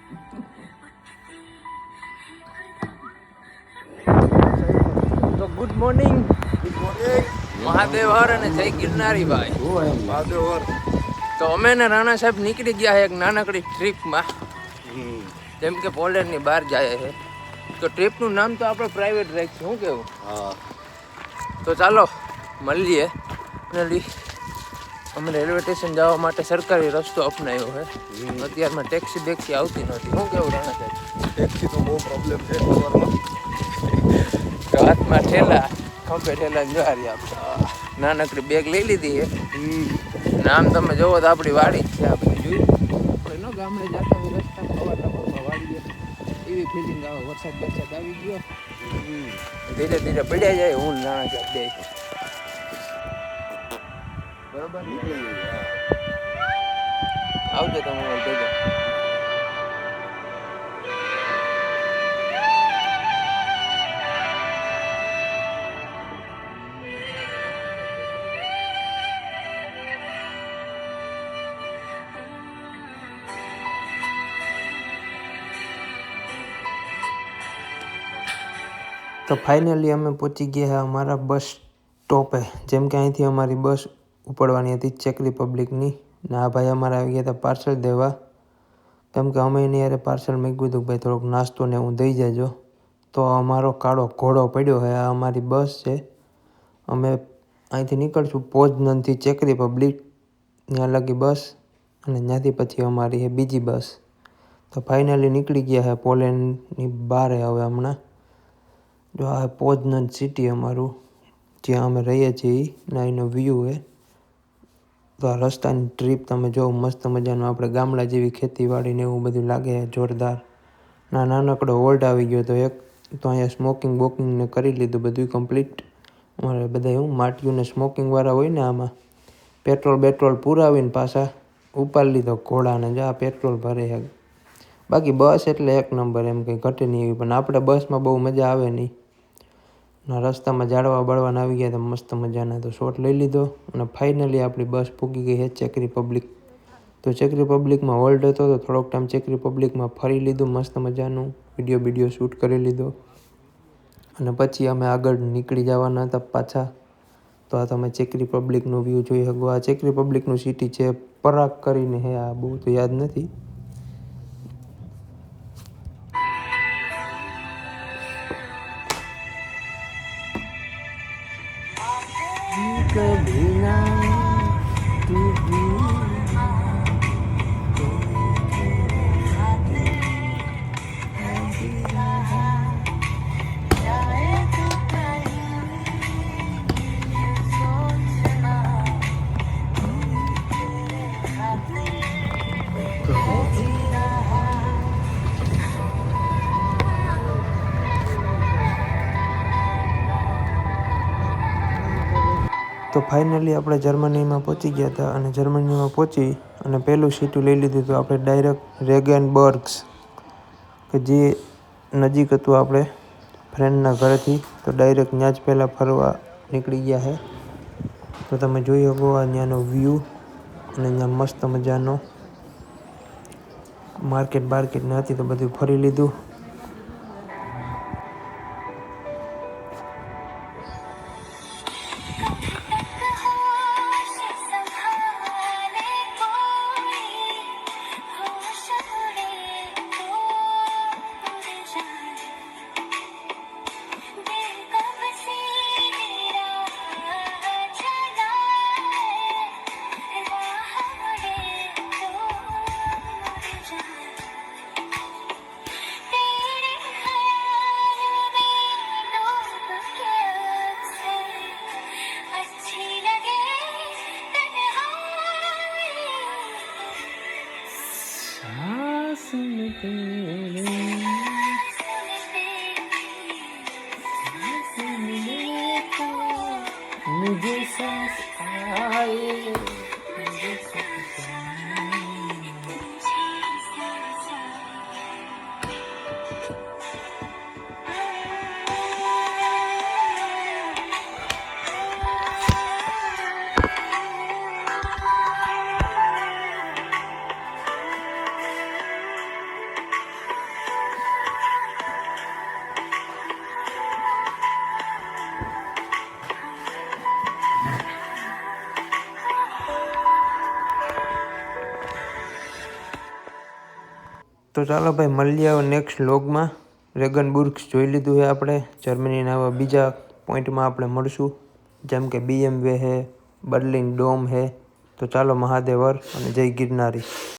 તો good morning Mahadev હર અને જય ગિરનારી ભાઈ મહાદેવ હર. તો અમે ને રાણા સાહેબ નીકળી ગયા એક નાનકડી ટ્રીપમાં, જેમ કે પોલેન્ડની બહાર જાય છે. તો ટ્રીપનું નામ તો આપણે પ્રાઇવેટ રાખીશું, શું કેવું? હા. તો ચાલો મળીએ. અમે રેલવે સ્ટેશન જવા માટે સરકારી રસ્તો અપનાવ્યો છે. અત્યારમાં ટેક્સી બેક્સી આવતી નથી, શું કેવું રાણા સાહેબ? ટેક્સી તો બહુ પ્રોબ્લેમ છે સવારમાં. તો હાથમાં ઠેલા, ખંભે ઠેલા જવારી આપણે નાનકડી બેગ લઈ લીધી છે. નામ તમે જોવો તો આપણી વાડી જ છે. આ બધી જોયું આપણે ન ગામડે જતા હોય રસ્તામાં હવા ટપકમાં વાડીએ એવી ફિલિંગ આવે. વરસાદ આવી ગયો, ધીરે ધીરે પડ્યા જાય. હું નાના સાહેબ બે બરોબર આવજો તમે ભેગા. તો ફાઇનલી અમે પહોંચી ગયા અમારા બસ સ્ટોપે. જેમ કે અહીંથી અમારી બસ ઉપડવાની હતી ચેક રિપબ્લિકની. ને આ ભાઈ અમારા આવી ગયા હતા પાર્સલ દેવા, કેમ કે અમે એની યારે પાર્સલ મૂક્યું હતું ભાઈ થોડોક નાસ્તો ને હું દઈ જજો. તો અમારો કાળો ઘોડો પડ્યો છે. આ અમારી બસ છે. અમે અહીંથી નીકળશું પોઝનનથી ચેક રિપબ્લિક, ત્યાં લગી બસ, અને ત્યાંથી પછી અમારી છે બીજી બસ. તો ફાઇનલી નીકળી ગયા છે પોલેન્ડની બહાર. હવે હમણાં જો આ પોઝનન સિટી અમારું જ્યાં અમે રહીએ છીએ ને એનો વ્યૂ છે. તો આ રસ્તાની ટ્રીપ તમે જો મસ્ત મજાનું, આપણે ગામડા જેવી ખેતીવાડીને એવું બધું લાગે જોરદાર. નાનકડો હોલ્ટ આવી ગયો તો એક. તો અહીંયા સ્મોકિંગ બોકિંગને કરી લીધું બધું કમ્પ્લીટ. અમારે બધા એવું માટીઓને સ્મોકિંગવાળા હોય ને, આમાં પેટ્રોલ પુરાવીને પાછા ઉપાડી લીધો ઘોડાને. જો આ પેટ્રોલ ભરે છે. બાકી બસ એટલે એક નંબર, એમ કંઈ ઘટે નહીં એવી. પણ આપણે બસમાં બહુ મજા આવે નહીં. ના રસ્તામાં ઝાડવા બળવાના આવી ગયા તો મસ્ત મજાના, તો શોટ લઈ લીધો. અને ફાઇનલી આપણી બસ પૂગી ગઈ છે ચેક રિપબ્લિક. તો ચેક રિપબ્લિકમાં હોલ્ડ હતો તો થોડોક ટાઈમ ચેક રિપબ્લિકમાં ફરી લીધું મસ્ત મજાનું, વિડીયો શૂટ કરી લીધો. અને પછી અમે આગળ નીકળી જવાના હતા પાછા. તો આ તમે ચેક રિપબ્લિકનો વ્યૂ જોઈ શકો. આ ચેક રિપબ્લિકનું સિટી છે પરાગ કરીને હે. આ બહુ તો યાદ નથી. कभी ना तू તો ફાઇનલી આપણે જર્મનીમાં પહોંચી ગયા હતા. અને જર્મનીમાં પહોંચી અને પહેલું સીટું લઈ લીધું હતું આપણે ડાયરેક્ટ રેગનબર્ગ્સ, કે જે નજીક હતું આપણે ફ્રેન્ડના ઘરેથી. તો ડાયરેક્ટ ત્યાં જ પહેલાં ફરવા નીકળી ગયા છે. તો તમે જોઈ શકો આ ત્યાંનો વ્યૂ. અને ત્યાં મસ્ત મજાનો માર્કેટ નથી તો બધું ફરી લીધું. मुझे सांस आए તો ચાલો ભાઈ મળીએ હવે નેક્સ્ટ વ્લોગમાં. રેગનબુર્ગ્સ જોઈ લીધું છે આપણે. જર્મનીના આવા બીજા પોઈન્ટમાં આપણે મળશું, જેમ કે BMW છે, બર્લિન ડોમ છે. તો ચાલો મહાદેવર અને જય ગિરનારી.